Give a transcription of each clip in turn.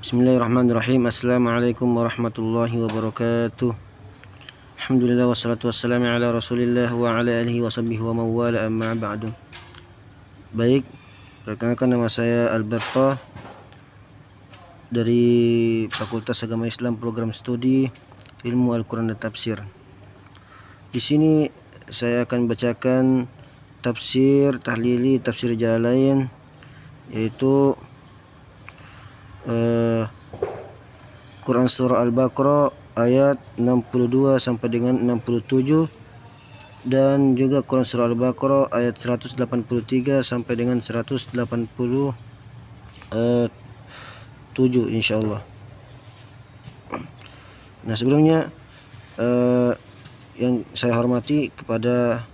Bismillahirrahmanirrahim. Assalamualaikum warahmatullahi wabarakatuh. Alhamdulillah wassalatu wassalamu ala rasulillah wa ala alihi wa sahbihi wa mawala amma ba'du. Baik, perkenalkan nama saya Alberto dari Fakultas Agama Islam Program Studi Ilmu Al-Quran dan Tafsir. Di sini saya akan bacakan tafsir tahlili tafsir Jalalain, yaitu Quran Surah Al-Baqarah ayat 62 sampai dengan 67, dan juga Quran Surah Al-Baqarah ayat 183 sampai dengan 187 insyaallah. Nah, sebelumnya yang saya hormati kepada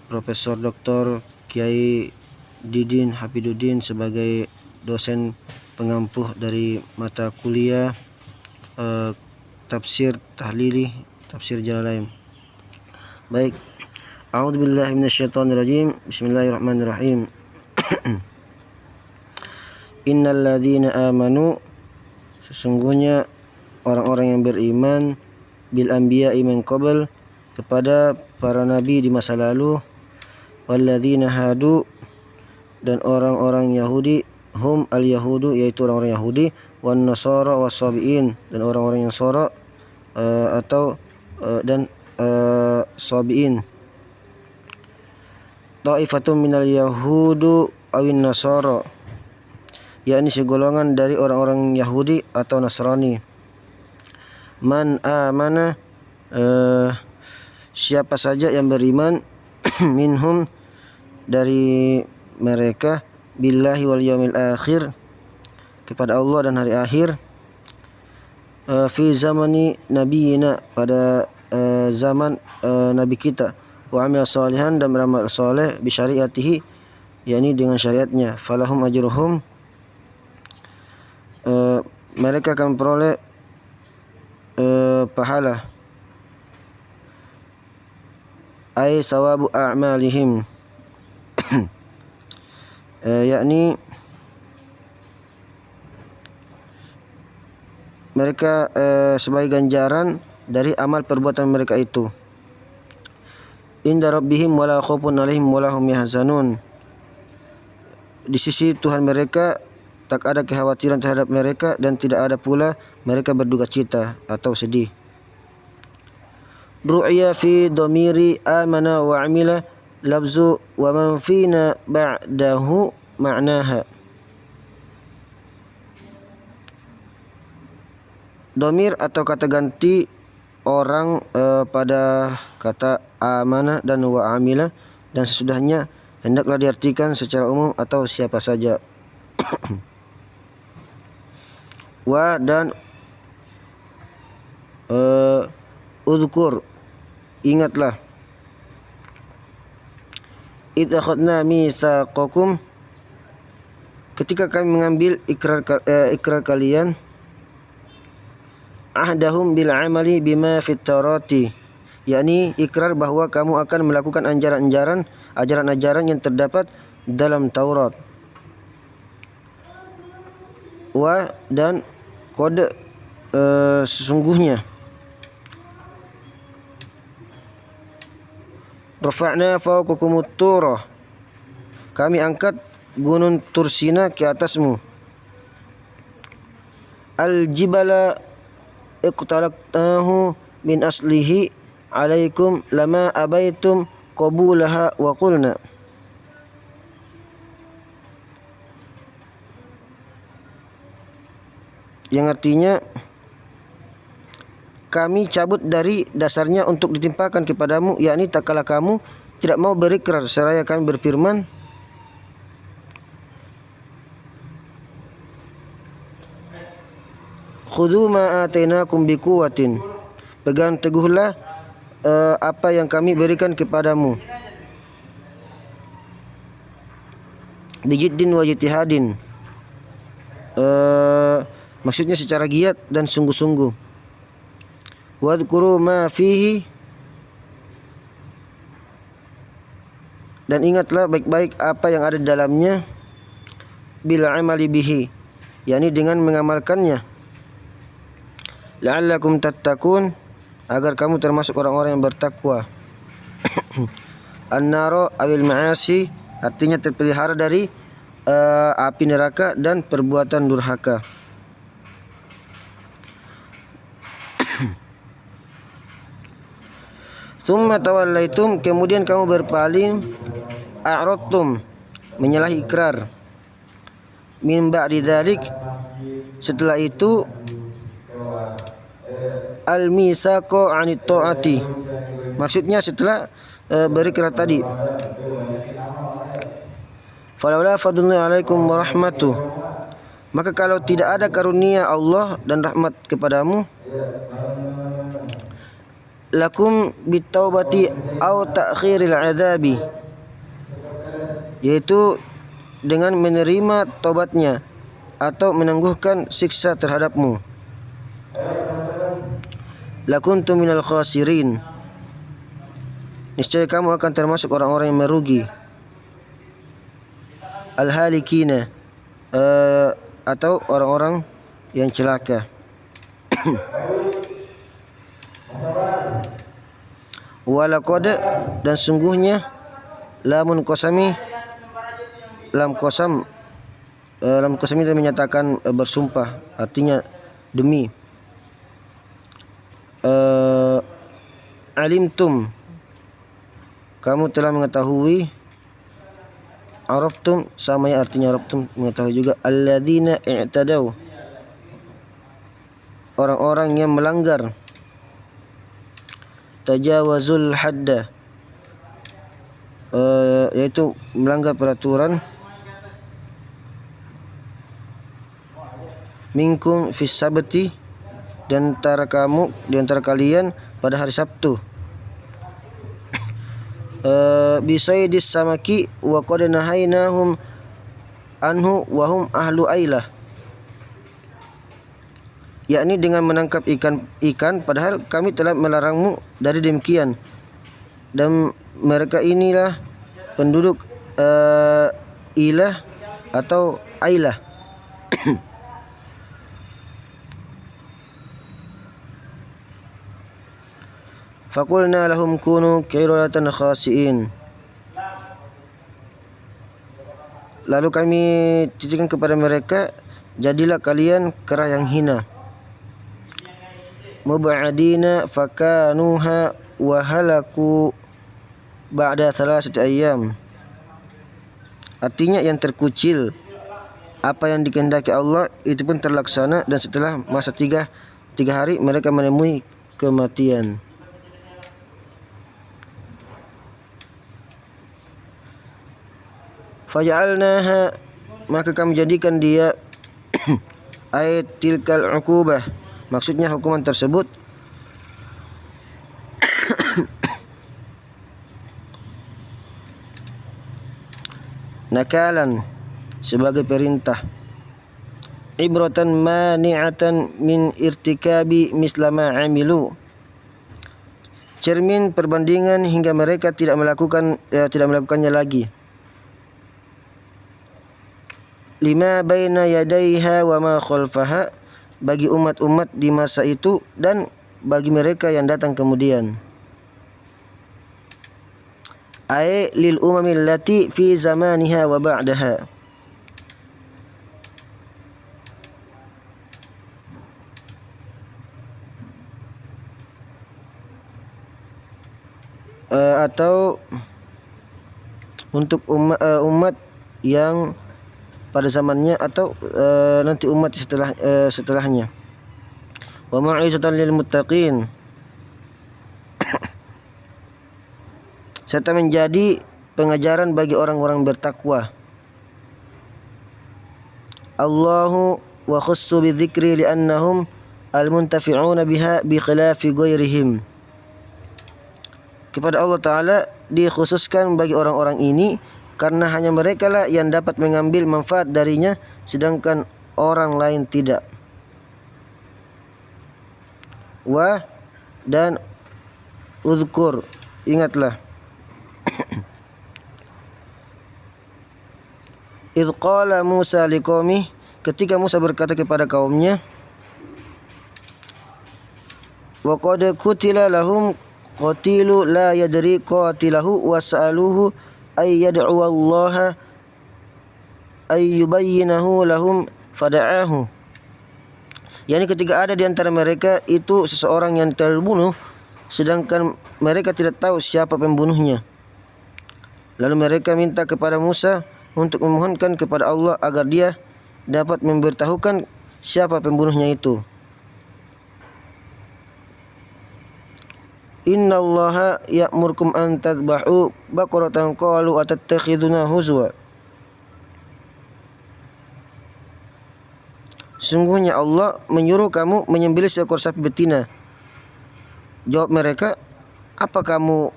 Profesor Dr. Kiai Didin Hafiduddin sebagai dosen pengampuh dari mata kuliah tafsir tahlili tafsir Jalalain. Baik, a'udzubillahi minasyaitonirrajim. Bismillahirrahmanirrahim. Innal ladzina amanu, sesungguhnya orang-orang yang beriman, bil anbiya'i min qabl, kepada para nabi di masa lalu, wal ladzina hadu, dan orang-orang Yahudi, hum al-yahudu, yaitu orang-orang Yahudi, wan nasara was-sabiin, dan orang-orang yang Nasara sabiin. Ta'ifatun minal yahudu awin nasara, yakni segolongan dari orang-orang Yahudi atau Nasrani. Man amana, siapa saja yang beriman, minhum, dari mereka, billahi wal yaumil akhir, kepada Allah dan hari akhir, fi zamani nabiyina, pada zaman nabi kita, wa amil salihan, dan beramal saleh, bi syariatihi, yakni dengan syariatnya, falahum ajruhum, mereka akan peroleh pahala, ay sawabu a'malihim, yakni mereka sebagai ganjaran dari amal perbuatan mereka itu. Inda rabbihim wala khaufun alaihim wala hum yahzanun, di sisi Tuhan mereka tak ada kekhawatiran terhadap mereka, dan tidak ada pula mereka berduka cita atau sedih. Ru'ya fi dhamiri amana wa amila lafzu wa man fina ba'dahu ma'naha. Dhamir atau kata ganti orang pada kata amana dan wa amila dan sesudahnya hendaklah diartikan secara umum atau siapa saja. Wa dan udhkur, ingatlah. Idz akhadna mitsaqakum, ketika kami mengambil ikrar kalian, ahdahum bil amali bima fit taurati, yakni ikrar bahwa kamu akan melakukan ajaran-ajaran yang terdapat dalam Taurat. Wa dan qad, sesungguhnya, rafa'na fawqakumut turah, kami angkat gunung Tursina ke atasmu. Al-jibala iqtalaqtahu min aslihi alaikum lama abaitum qabulaha wa qulna, yang artinya kami cabut dari dasarnya untuk ditimpakan kepadamu, yakni tak kala kamu tidak mau berikrar seraya kami berfirman, khudhu ma atainakum biquwwatin, pegang teguhlah apa yang kami berikan kepadamu, bijiddin wa jitihadin, maksudnya secara giat dan sungguh-sungguh. Wadhkuru ma fihi, dan ingatlah baik-baik apa yang ada di dalamnya, bil amali bihi, yakni dengan mengamalkannya. La'allakum tattaqun, agar kamu termasuk orang-orang yang bertakwa. An-naro awil ma'asi, artinya terpelihara dari api neraka dan perbuatan durhaka. Tsumma tawallaitum, kemudian kamu berpaling, a'radtum, menyalahi ikrar. Min ba'di dzalik, setelah itu, al-misaqo 'anit ta'ati, maksudnya setelah berikrar tadi. Falaula fadlullahi 'alaikum wa rahmatuh, maka kalau tidak ada karunia Allah dan rahmat kepadamu, lakum bitaubati au ta'khiril adzabi, yaitu dengan menerima taubatnya atau menangguhkan siksa terhadapmu. Lakuntum minal khasirin, niscaya kamu akan termasuk orang-orang yang merugi. Al-halikina, atau orang-orang yang celaka. Walaqad, dan sungguhnya, lamun qasami, lam qasam itu menyatakan bersumpah, artinya demi. Alimtum, kamu telah mengetahui. Araftum, sama ya artinya araftum, mengetahui juga. Alladzina i'tadaw, orang-orang yang melanggar. Tajawazul hadda, yaitu melanggar peraturan. Minkum fis sabti, di antara kalian pada hari Sabtu. Bisaydis samaki wa qad nahaynahum anhu wa hum ahlu ailah, yakni dengan menangkap ikan padahal kami telah melarangmu dari demikian, dan mereka inilah penduduk ilah atau ailah. Faqulna lahum kunu qiradatan khasi'in, lalu kami titipkan kepada mereka, jadilah kalian kera yang hina. Mub'adina fakanuha wa halaku ba'da thalathati ayyam, artinya yang terkucil. Apa yang dikehendaki Allah itu pun terlaksana, dan setelah masa tiga hari mereka menemui kematian. Faja'alnaha, maka kami jadikan dia ayat tilkal uqubah, maksudnya hukuman tersebut, nakalan, sebagai perintah. Ibratan mani'atan min irtikabi mislama amilu, cermin perbandingan hingga mereka tidak melakukannya lagi. Lima baina yadaiha wa ma khalfaha, bagi umat-umat di masa itu dan bagi mereka yang datang kemudian. Ay lil umamil lati fi zamaniha wa ba'daha, atau untuk umat yang pada zamannya atau nanti umat setelahnya. Wa mau'izatan lil muttaqin, serta menjadi pengajaran bagi orang-orang bertakwa. Allahu wa khussu bidzikri li'annahum al-muntafi'una biha bi khilafi ghairihim, kepada Allah Ta'ala dikhususkan bagi orang-orang ini karena hanya mereka lah yang dapat mengambil manfaat darinya, sedangkan orang lain tidak. Wa, dan uzkur, ingatlah. Idh qala Musa liqaumih, ketika Musa berkata kepada kaumnya, wa qad qutila lahum qatilu la yadri qatilahu wa sa'aluhu ay yad'u Allah ay yubayyinahu lahum fada'ahu. Yani ketika ada di antara mereka itu seseorang yang terbunuh, sedangkan mereka tidak tahu siapa pembunuhnya. Lalu mereka minta kepada Musa untuk memohonkan kepada Allah agar dia dapat memberitahukan siapa pembunuhnya itu. Innallaha ya'murkum an tadbahu baqaratan qalu atattakhiduna huzwa. Sungguhnya Allah menyuruh kamu menyembelih seekor sapi betina. Jawab mereka, apa kamu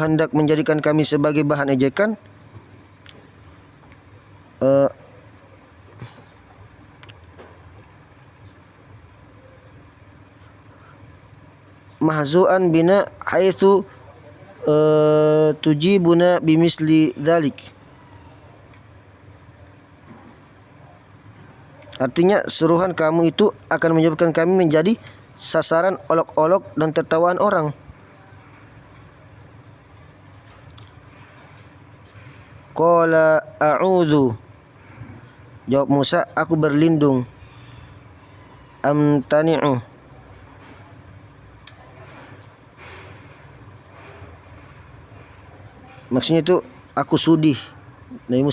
hendak menjadikan kami sebagai bahan ejekan? Mahzu'an bina haitsu tujibuna bimisli dzalik. Artinya suruhan kamu itu akan menyebabkan kami menjadi sasaran olok-olok dan tertawaan orang. Qala a'udzu. Jawab Musa, aku berlindung. Amtani'u. Maksudnya itu aku sudih. Nabi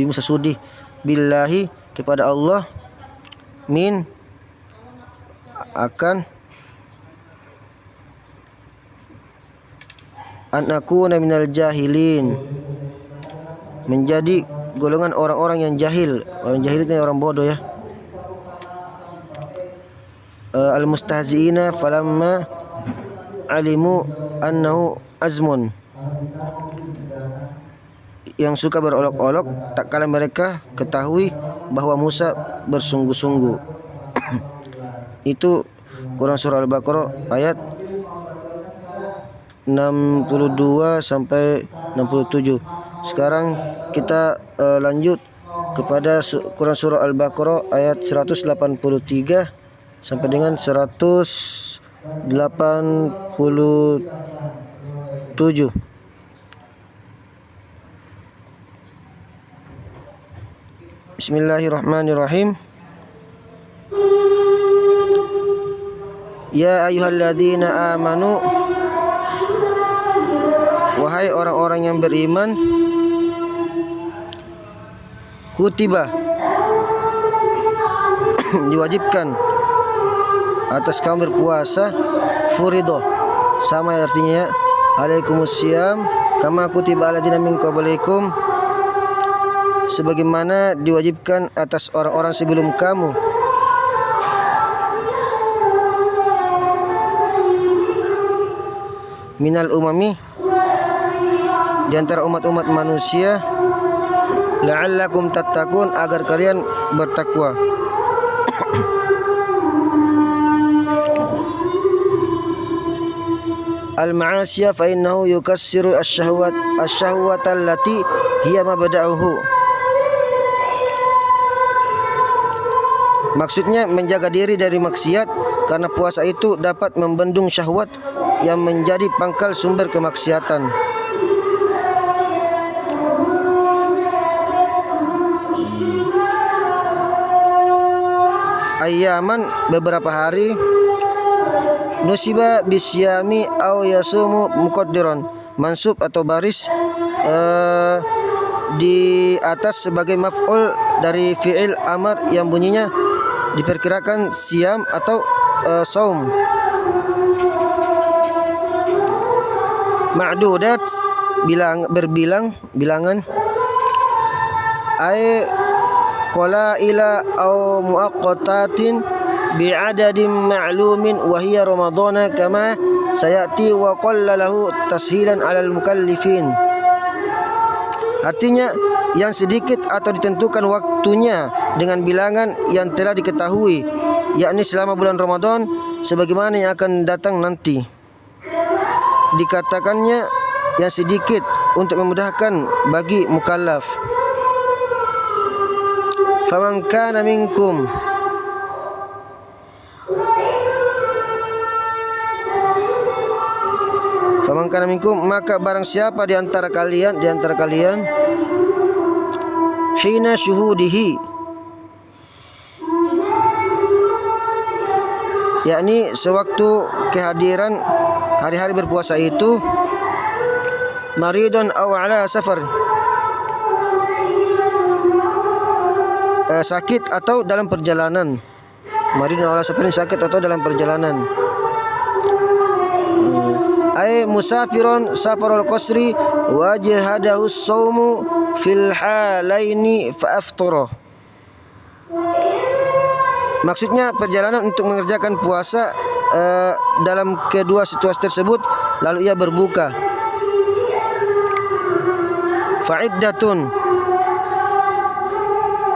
Musa sudih billahi kepada Allah min akan an akuna minal jahilin, menjadi golongan orang-orang yang jahil. Orang jahil itu orang bodoh ya. Al-mustahzi'ina falamma alimu annahu azmun, yang suka berolok-olok tak kala mereka ketahui bahwa Musa bersungguh-sungguh. Itu Quran surah Al-Baqarah ayat 62 sampai 67. Sekarang kita lanjut kepada Quran surah Al-Baqarah ayat 183 sampai dengan 187. Bismillahirrahmanirrahim. Ya ayyuhalladzina amanu, wahai orang-orang yang beriman, kutiba diwajibkan atas kamu berpuasa, furido sama artinya alaikumusiyam kama kutiba alladzina min qablikum, sebagaimana diwajibkan atas orang-orang sebelum kamu. Minal umami, di antara umat-umat manusia, la'allakum tattaqun, agar kalian bertakwa. Al-ma'asiyah fa innahu yukassiru asy-syahwata allati hiya mabda'uhu. Maksudnya menjaga diri dari maksiat, karena puasa itu dapat membendung syahwat yang menjadi pangkal sumber kemaksiatan. Ayyaman, beberapa hari, nusiba bisyami aw yasumu muqaddiran, mansub atau baris di atas sebagai maf'ul dari fi'il amar yang bunyinya diperkirakan siam atau saum. Ma'dudat, bilangan. Ay qalaila aw muaqqatatin bi'adadin ma'lumin wa hiya ramadhana kama sayati wa qallalahu tashilan 'alal mukallifin. Artinya yang sedikit atau ditentukan waktunya dengan bilangan yang telah diketahui, yakni selama bulan Ramadan sebagaimana yang akan datang nanti. Dikatakannya yang sedikit untuk memudahkan bagi mukallaf. faman kana minkum maka barang siapa di antara kalian hina syuhudihi, yakni sewaktu kehadiran hari-hari berpuasa itu, maridun aw ala safar, sakit atau dalam perjalanan. Maridun aw ala safarin, sakit atau dalam perjalanan. Ay musafirun safarul qasri wajhadahu as-saumu fil halaini fa aftara. Maksudnya perjalanan untuk mengerjakan puasa dalam kedua situasi tersebut, lalu ia berbuka. Fa'iddatun,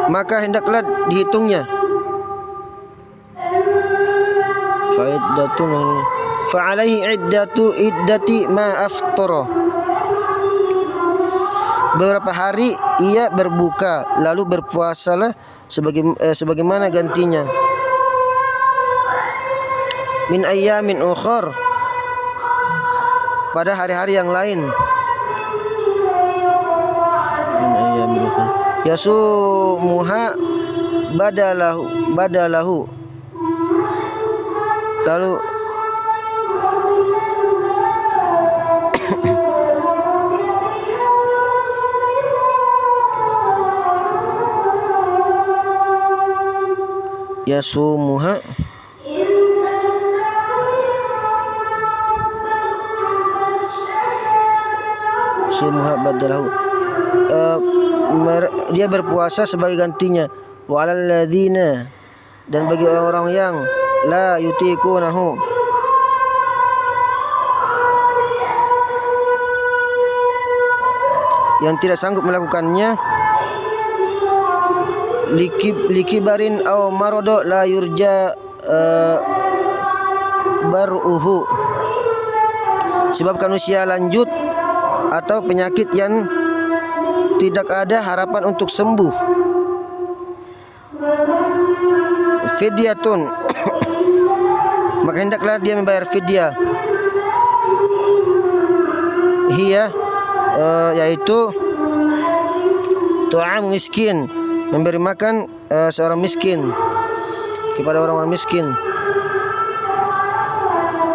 maka hendaklah dihitungnya. Fa'iddatun, fa'alaihi iddati ma aftara. Beberapa hari ia berbuka, lalu berpuasalah sebagaimana gantinya. Min ayyamin ukhar, pada hari-hari yang lain. Min ayyamin ukhar yasumuha badalahu, lalu yasumuha badalahu, dia berpuasa sebagai gantinya. Wa 'alal ladzina, dan bagi orang-orang yang la yutiqunahu, yang tidak sanggup melakukannya, likibarin aw marado la yurja baruhu, sebabkan usia lanjut atau penyakit yang tidak ada harapan untuk sembuh. Fidyatun, maka hendaklah dia membayar fidyah. Hiya, yaitu tu'am miskin, memberi makan seorang miskin, kepada orang-orang miskin.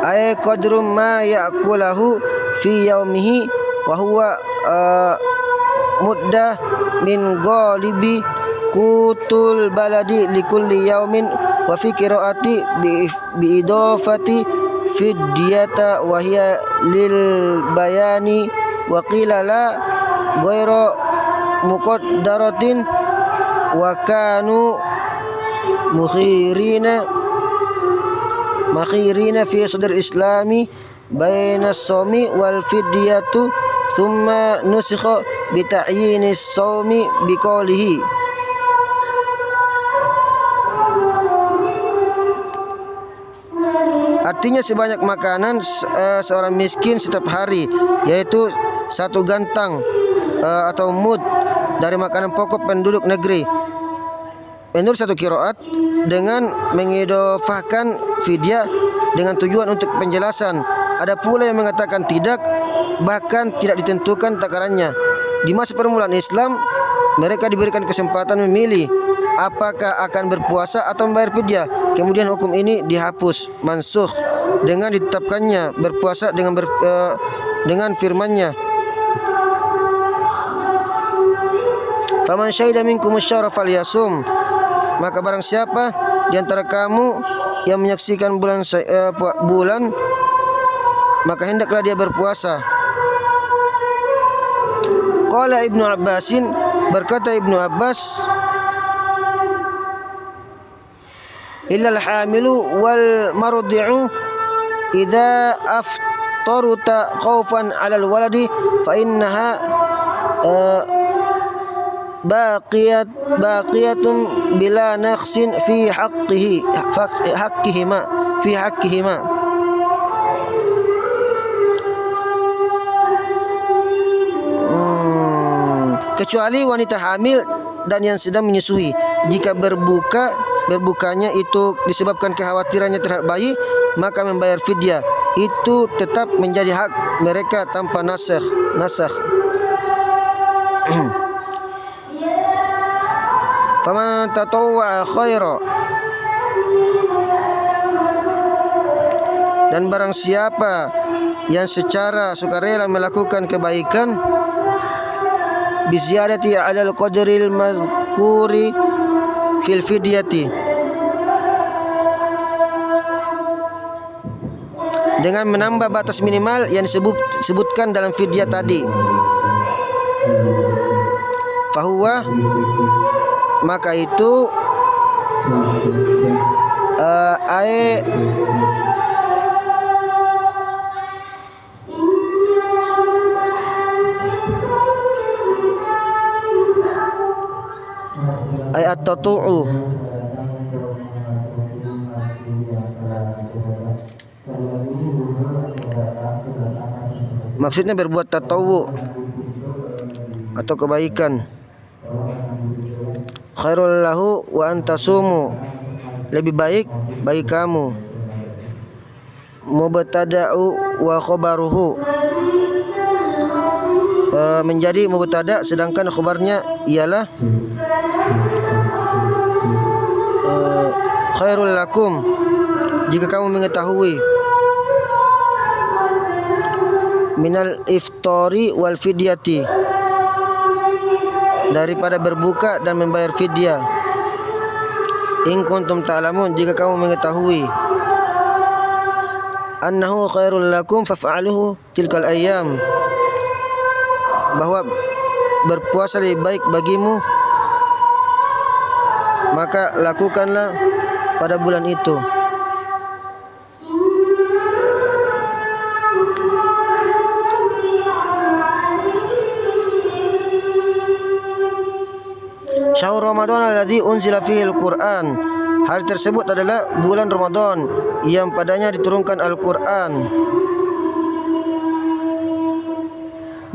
Ay qadru ma ya'kulahu fi yaumihi wa huwa muddah min ghalibi kutul baladi likulli yaumin, wa fi qiraati bi idafati fidyata wa hiya lil bayani, wa qila la ghairu muqaddaratin wa kanu makhirina fi sadr islami baina as-sawmi wal fidyatu, thumma nusikha bi ta'yinis sawmi bi qawlihi. Artinya sebanyak makanan seorang miskin setiap hari, yaitu satu gantang atau mud dari makanan pokok penduduk negeri. Menurut satu qiraat dengan mengidofahkan fidyah dengan tujuan untuk penjelasan. Ada pula yang mengatakan tidak, bahkan tidak ditentukan takarannya. Di masa permulaan Islam, mereka diberikan kesempatan memilih apakah akan berpuasa atau membayar fidyah. Kemudian hukum ini dihapus, mansukh, dengan ditetapkannya berpuasa dengan firman-Nya, faman syahida minkum asy-syahra falyasum, maka barang siapa di antara kamu yang menyaksikan bulan, maka hendaklah dia berpuasa. Qala Ibnu Abbasin, berkata Ibnu Abbas, illal hamilu wal mardi'u idza aftaruta khaufan 'alal waladi fa innaha baqiyatun bila naqsin fi haqqihima. Kecuali wanita hamil dan yang sedang menyusui. jika berbukanya itu disebabkan kekhawatirannya terhadap bayi, maka membayar fidyah itu tetap menjadi hak mereka tanpa nasakh. Faman tatawwa'a khaira, dan barang siapa yang secara sukarela melakukan kebaikan, bisyadati 'alal qadril mazkuri fil fidyati, dengan menambah batas minimal yang disebutkan dalam fidyah tadi. Fahuwa, maka itu ayat tatu'u, maksudnya berbuat tatawu atau kebaikan. Khairul lahu wa antasumu, lebih baik bagi kamu. Mubtada'u wa khabaruhu, menjadi mubtada sedangkan khabarnya ialah khairul lakum, jika kamu mengetahui, minal iftari wal fidyati, daripada berbuka dan membayar fidyah. In kuntum ta'lamun, jika kamu mengetahui, annahu khairul lakum faf'aluhu tilkal ayyam, bahwa berpuasa lebih baik bagimu, maka lakukanlah pada bulan itu. Syahrul Ramadan alladzi unzila fihi al-Qur'an, hari tersebut adalah bulan Ramadan yang padanya diturunkan Al-Qur'an.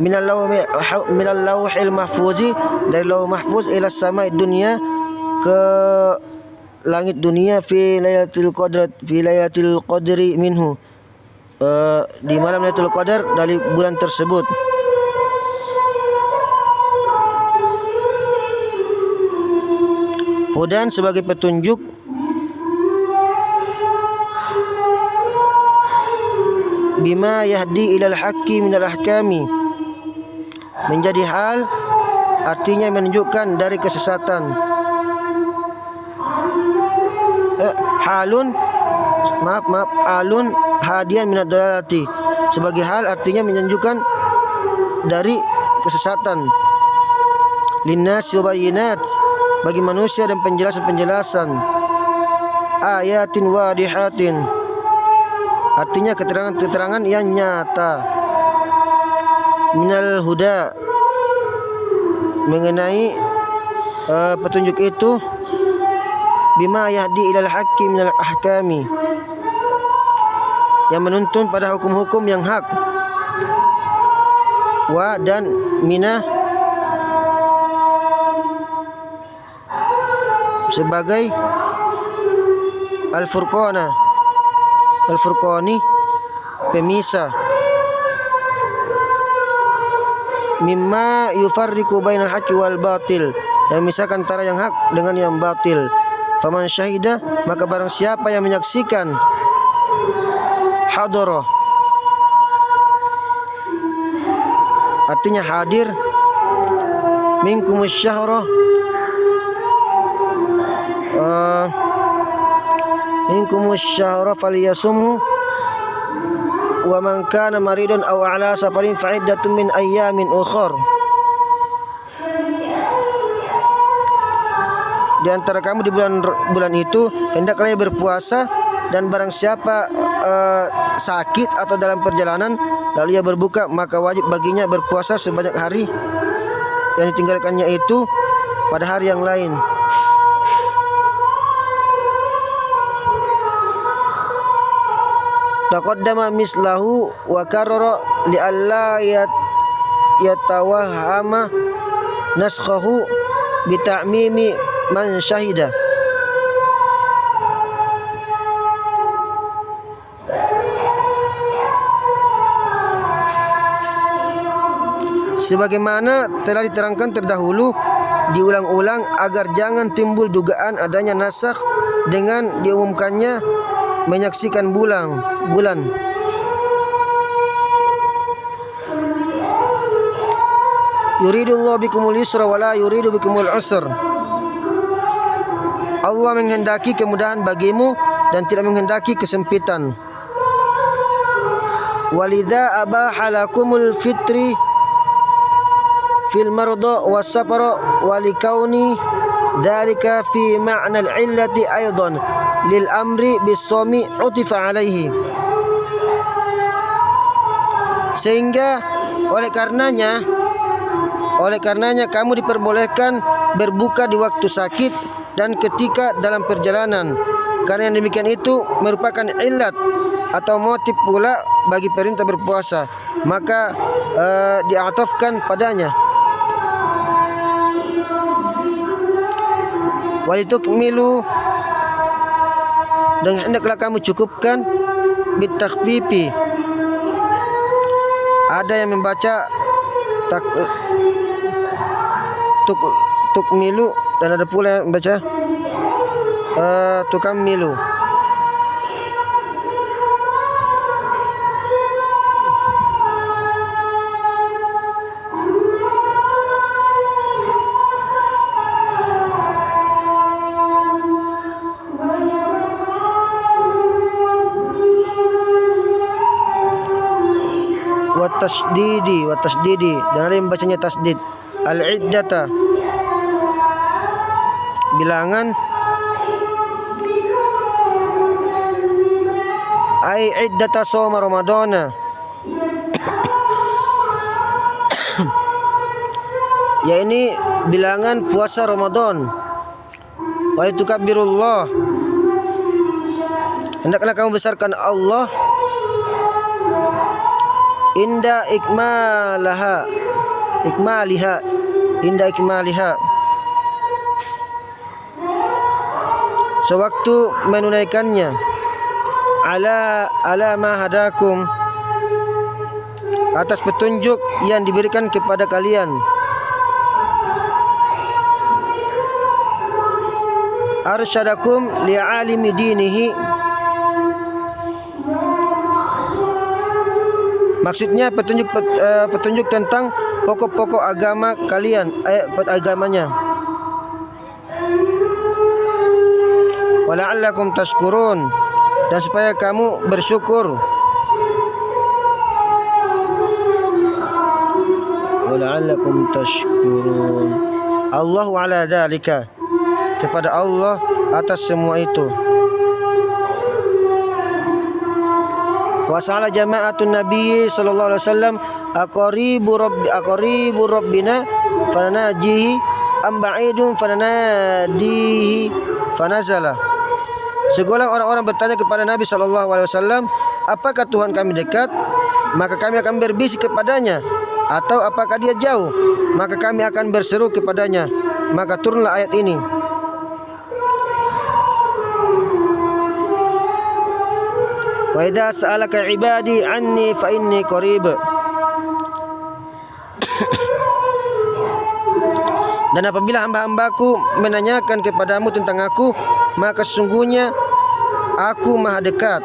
Minal lauhil mahfuzi, dari lauh mahfuz ila samai dunia, ke langit dunia, fi lailatul qadri minhu, di malam Lailatul Qadar dari bulan tersebut. Hudan, sebagai petunjuk, bima yahdi ilal haqqi minal ahkami, menjadi hal, artinya menunjukkan dari kesesatan. Alun hadian minad dalalati, sebagai hal, artinya menunjukkan dari kesesatan. Linnas yubayyinat, bagi manusia dan penjelasan-penjelasan. Ayatin wadihatin, artinya keterangan-keterangan yang nyata. Minal huda, mengenai petunjuk itu, bima yahdi ilal haqqi minal ahkami, yang menuntun pada hukum-hukum yang hak. Wa, dan minah, sebagai al-furqani, pemisah. Mimma yufarriqu bainal haqqi wal batil, yang memisahkan antara yang hak dengan yang batil. Faman syahida, maka barang siapa yang menyaksikan, hadara, artinya hadir, minkumus syahra, minkumus syahra falyasumhu, wa man kana maridan aw ala safarin fa iddatun min ayyamin ukhra. Di antara kamu di bulan itu hendaklah berpuasa, dan barang siapa sakit atau dalam perjalanan lalu ia berbuka, maka wajib baginya berpuasa sebanyak hari yang ditinggalkannya itu pada hari yang lain. Taqaddama mislahu wa karara li alla yatawahhama naskhahu bi ta'mimi man syahida. Sebagaimana telah diterangkan terdahulu, diulang-ulang agar jangan timbul dugaan adanya nasakh dengan diumumkannya menyaksikan bulan. Yuridullahu bikumul yusra wa la yuridu bikumul usr. Allah menghendaki kemudahan bagimu dan tidak menghendaki kesempitan. Walidha abaha lakumul fitri fil marda was safara wa likauni dzalika fi ma'na al-illati aidan lil amri bis-sawmi utifa alaihi. Sehingga oleh karenanya kamu diperbolehkan berbuka di waktu sakit dan ketika dalam perjalanan, karena yang demikian itu merupakan illat atau motif pula bagi perintah berpuasa, maka diatofkan padanya. Walitukmilu, dan hendaklah kamu cukupkan bitakhfifi. Ada yang membaca tukmilu dan ada pula yang membaca tukammilu. Watasdidi dan ada yang membacanya tasdid. Al-iddata, bilangan, ai iddata shaum ramadana, ya ini bilangan puasa Ramadan. Wa tukabbirullah, hendaklah kamu besarkan Allah inda ikmaliha, sewaktu menunaikannya. Ala ma hadakum, atas petunjuk yang diberikan kepada kalian. Arsyadakum li'alimi dinihi, maksudnya petunjuk tentang pokok-pokok agama kalian, agamanya. Wala'allakum tashkurun, dan supaya kamu bersyukur. Wala'allakum tashkurun. Allahu ala dzalika, kepada Allah atas semua itu. Wasala jama'atun Nabi sallallahu alaihi wasallam aqaribu rabbina fananajihi am ba'idun fananadihi fanazala. Segolong orang-orang bertanya kepada Nabi sallallahu alaihi wasallam, apakah Tuhan kami dekat? Maka kami akan berbisik kepadanya, atau apakah dia jauh? Maka kami akan berseru kepadanya. Maka turunlah ayat ini. Wa idza sa'alaka 'ibadi 'anni fa inni qarib. Dan apabila hamba-hambaku menanyakan kepadamu tentang aku, maka sesungguhnya aku maha dekat.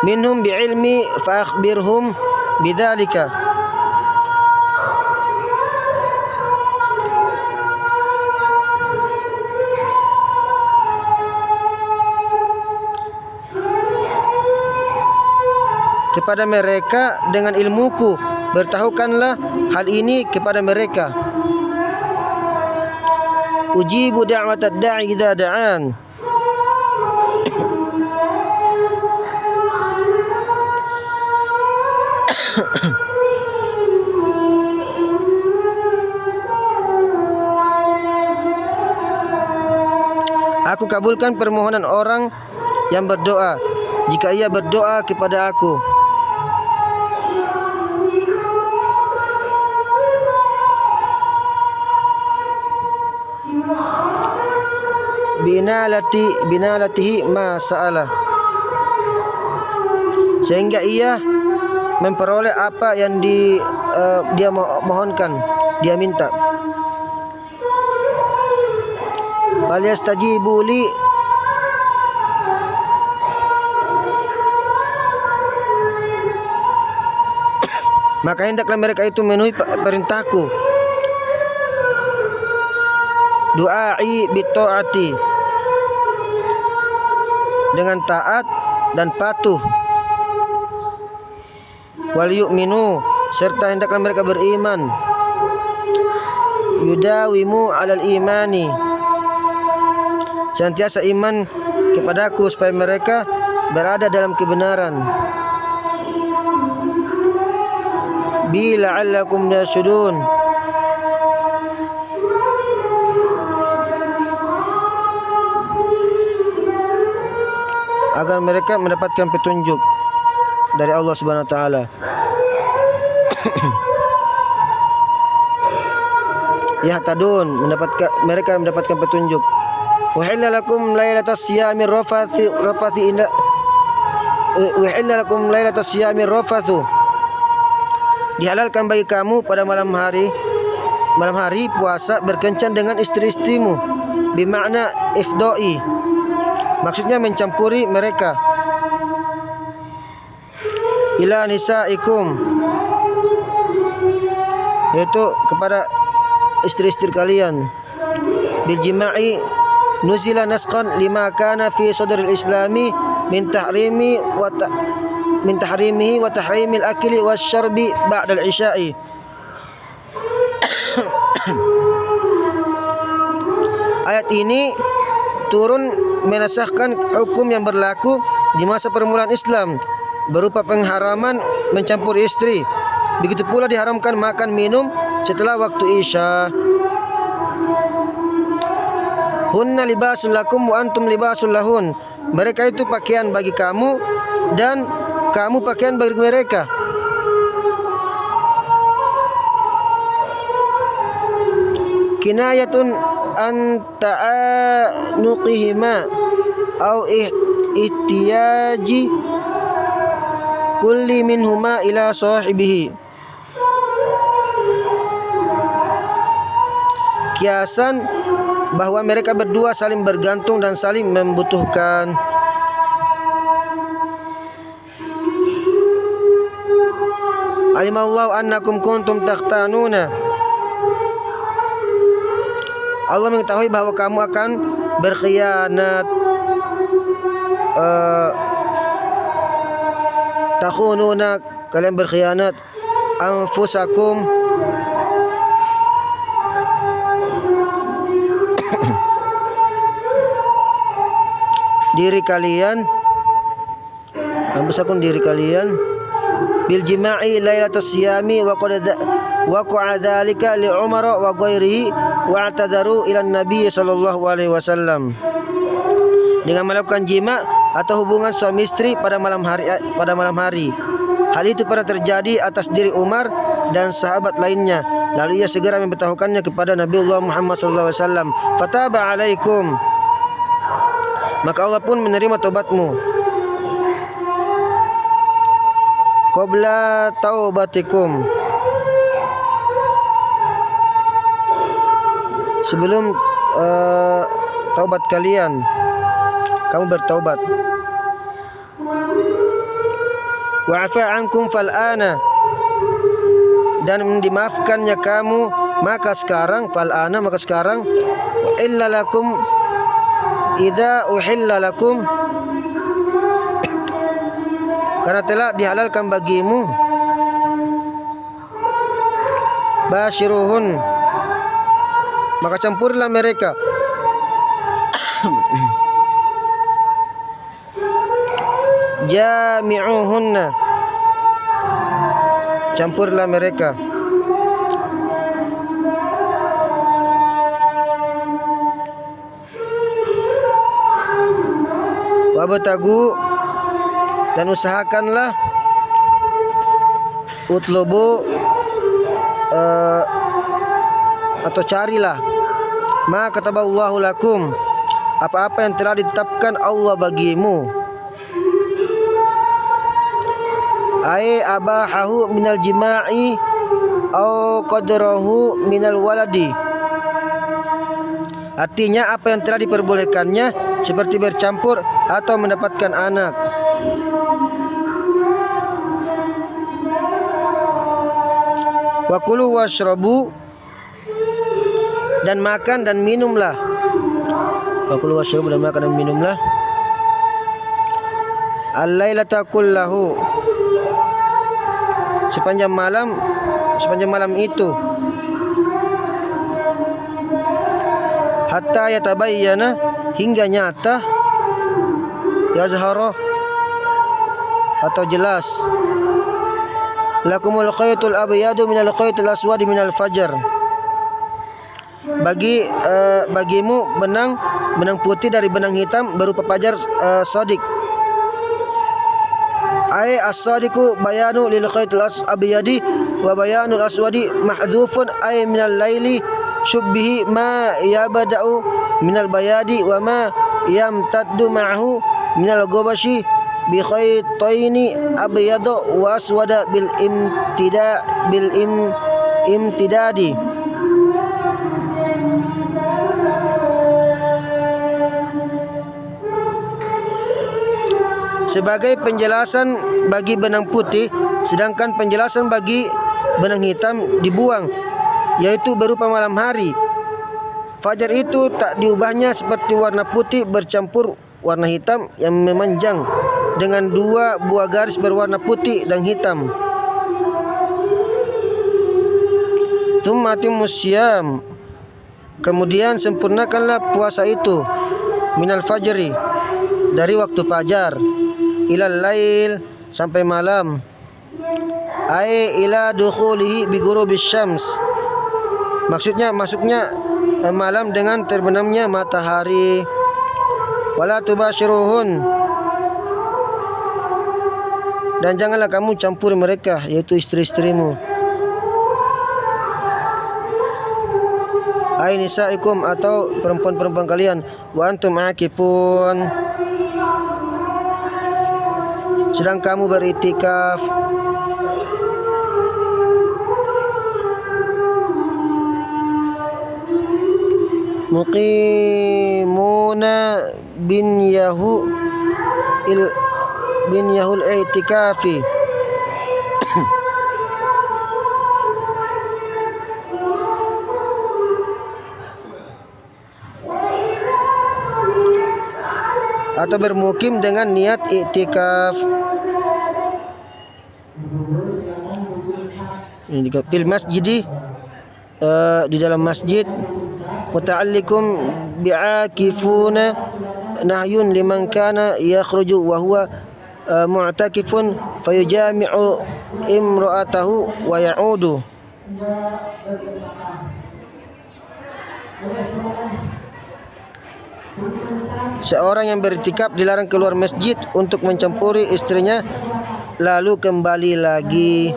Minhum bi'ilmi fa akhbirhum bidzalika. Kepada mereka dengan ilmuku, bertahukanlah hal ini kepada mereka. Ujibu da'watad da'i idza da'an. Aku kabulkan permohonan orang yang berdoa jika ia berdoa kepada aku. binalatihi ma sa'ala, sehingga ia memperoleh apa yang dia mohonkan, dia minta. Falyastajibu li, maka hendaklah mereka itu memenuhi perintahku. Du'ai bitta'ati, dengan taat dan patuh. Wal yu'minu, serta hendaklah mereka beriman. Yudawimu alal imani, senantiasa iman kepadaku supaya mereka berada dalam kebenaran. Bi la'allakum tasudun, agar mereka mendapatkan petunjuk dari Allah Subhanahu wa taala. Yahtadun, mereka mendapatkan petunjuk. Uhilla lakum lailatas siyamir rafathu dihalalkan bagi kamu pada malam hari puasa berkencan dengan istri-istrimu, bermakna ifdai, maksudnya mencampuri mereka. Ila nisaikum, yaitu kepada istri-istri kalian. Bil jima'i nuzila nasqan lima kana fi sadril islami min tahrimihi wa tahrimil akli wasyarbi ba'dal isya'i. Ayat ini turun menasahkan hukum yang berlaku di masa permulaan Islam berupa pengharaman mencampur istri. Begitu pula diharamkan makan minum setelah waktu Isya. Hunna libasul lakum wa antum libasul lahun, mereka itu pakaian bagi kamu dan kamu pakaian bagi mereka. Kinayatun an ta'anuqihima au ihtiyaji kulli minhuma ila sahibihi. Kiasan bahwa mereka berdua saling bergantung dan saling membutuhkan. Alimallahu annakum kuntum takhtanuna, Allah mengetahui bahwa kamu akan berkhianat. Takhununa, kalian berkhianat. Anfusakum, diri kalian. Anfusakum, diri kalian. Bil jima'i lailatas siyami wa qa'a dzalika li Umar wa ghairihi wa atadaru ila Nabi sallallahu alaihi wasallam, dengan melakukan jima atau hubungan suami istri pada malam hari. Hal itu pernah terjadi atas diri Umar dan sahabat lainnya. Lalu ia segera memberitahukannya kepada Nabiullah Muhammad sallallahu alaihi wasallam. Fataba alaikum, maka Allah pun menerima taubatmu. Qabla taubatikum, sebelum taubat kalian, kamu bertaubat. Wa afa ankum fal'ana, dan dimaafkannya kamu maka sekarang. Fal'ana, maka sekarang. Wa illa lakum idza uhilla lakum, karena telah dihalalkan bagimu. Basyiruhun, maka campurlah mereka. Jami'uhunna, campurlah mereka. Wabtagu, dan usahakanlah. Utlubu, atau carilah. Ma kataballahu lakum, apa-apa yang telah ditetapkan Allah bagimu. Ai abahahu minal jima'i au qadrahu minal waladi. Artinya apa yang telah diperbolehkannya seperti bercampur atau mendapatkan anak. Wa kulu washrabu, dan makan dan minumlah. Wa kulu washrabu, dan makan dan minumlah. Al-lailata kullahu, sepanjang malam itu, hatta yatabayyana, hingga nyata, yazhara, atau jelas, lakumul khaytul abyadu minal khaytil aswadi minal fajar, bagimu benang putih dari benang hitam berupa fajar shadiq. Ai as-sadiqu bayanu lil khaytil abyadi wa bayanul aswadi mahdhufun ay minal laili syubbihi ma yabda'u minal bayadi wa ma yamtaddu ma'hu minal ghabashi bi khaytaini abyada wa aswada bil imtidadi. Sebagai penjelasan bagi benang putih, sedangkan penjelasan bagi benang hitam dibuang, yaitu berupa malam hari. Fajar itu tak diubahnya seperti warna putih bercampur warna hitam yang memanjang dengan dua buah garis berwarna putih dan hitam. Tsumma atimmus syiyam, kemudian sempurnakanlah puasa itu, minal fajri, dari waktu fajar, ilal lail, sampai malam, ai ila dukhulihi bi ghurubis syams, maksudnya masuknya malam dengan terbenamnya matahari. Wala tubashiruhun, dan janganlah kamu campuri mereka, yaitu istri-istrimu. Ai nisaikum, atau perempuan-perempuan kalian. Wa antum akifun, sedang kamu beriktikaf. Muqimuna bin yahul i'tikafi, atau bermukim dengan niat i'tikaf. Ini juga fil masjidi, di dalam masjid. Muta'allikum bi'akifuna nahyun liman kana yakhruju wa huwa mu'takifun fayujami'u imra'atahu wa ya'udu. Seorang yang beriktikaf dilarang keluar masjid untuk mencampuri istrinya lalu kembali lagi.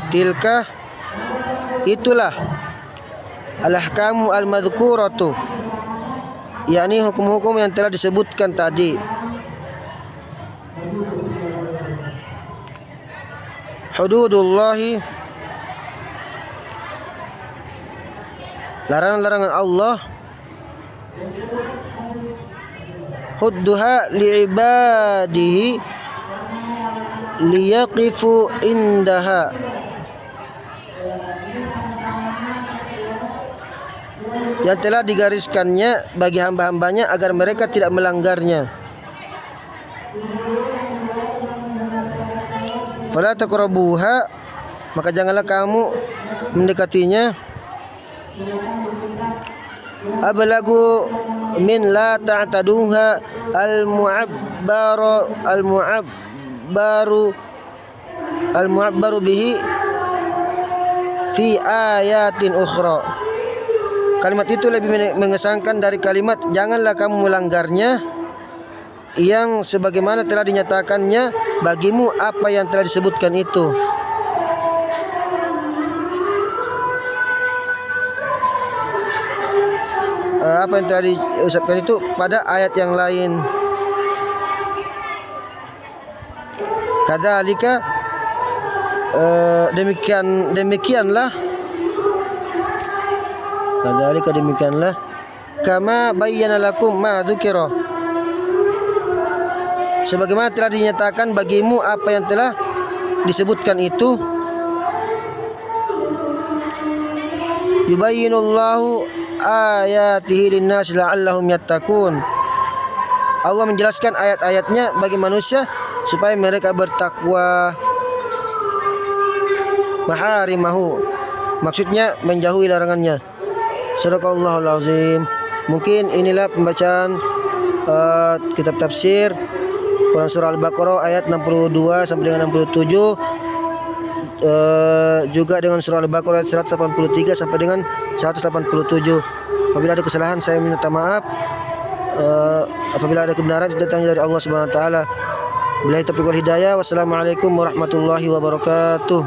Tilka, itulah, al-ahkamu al-madhkuratu, yakni hukum-hukum yang telah disebutkan tadi. Hududullahi, larangan-larangan Allah. Hudduha li'ibadihi liyaqifu indaha, yang telah digariskannya bagi hamba-hambanya agar mereka tidak melanggarnya. Fala taqrabuha, maka janganlah kamu mendekatinya. Ablagu min la ta'taduha al-mu'abbaru bihi fi ayatin ukhra. Kalimat itu lebih mengesankan dari kalimat janganlah kamu melanggarnya, yang sebagaimana telah dinyatakannya bagimu apa yang telah disebutkan itu. apa yang telah diucapkan itu pada ayat yang lain. Kadzalika demikianlah kama bayyana lakum ma dzukira, sebagaimana telah dinyatakan bagimu apa yang telah disebutkan itu. Yubayyinullahu ayatihi linnasi la'allahum yattaqun. Allah menjelaskan ayat-ayatnya bagi manusia supaya mereka bertakwa. Maharimahu, maksudnya menjauhi larangannya. Shadaqallahul azim. Mungkin inilah pembacaan kitab tafsir Quran surah Al-Baqarah ayat 62 sampai dengan 67. Juga dengan surah Al-Baqarah ayat 183 sampai dengan 187. Apabila ada kesalahan saya minta maaf. Apabila ada kebenaran itu datangnya dari Allah Subhanahu wa taala. Billahi taufiq wal hidayah. Wassalamualaikum warahmatullahi wabarakatuh.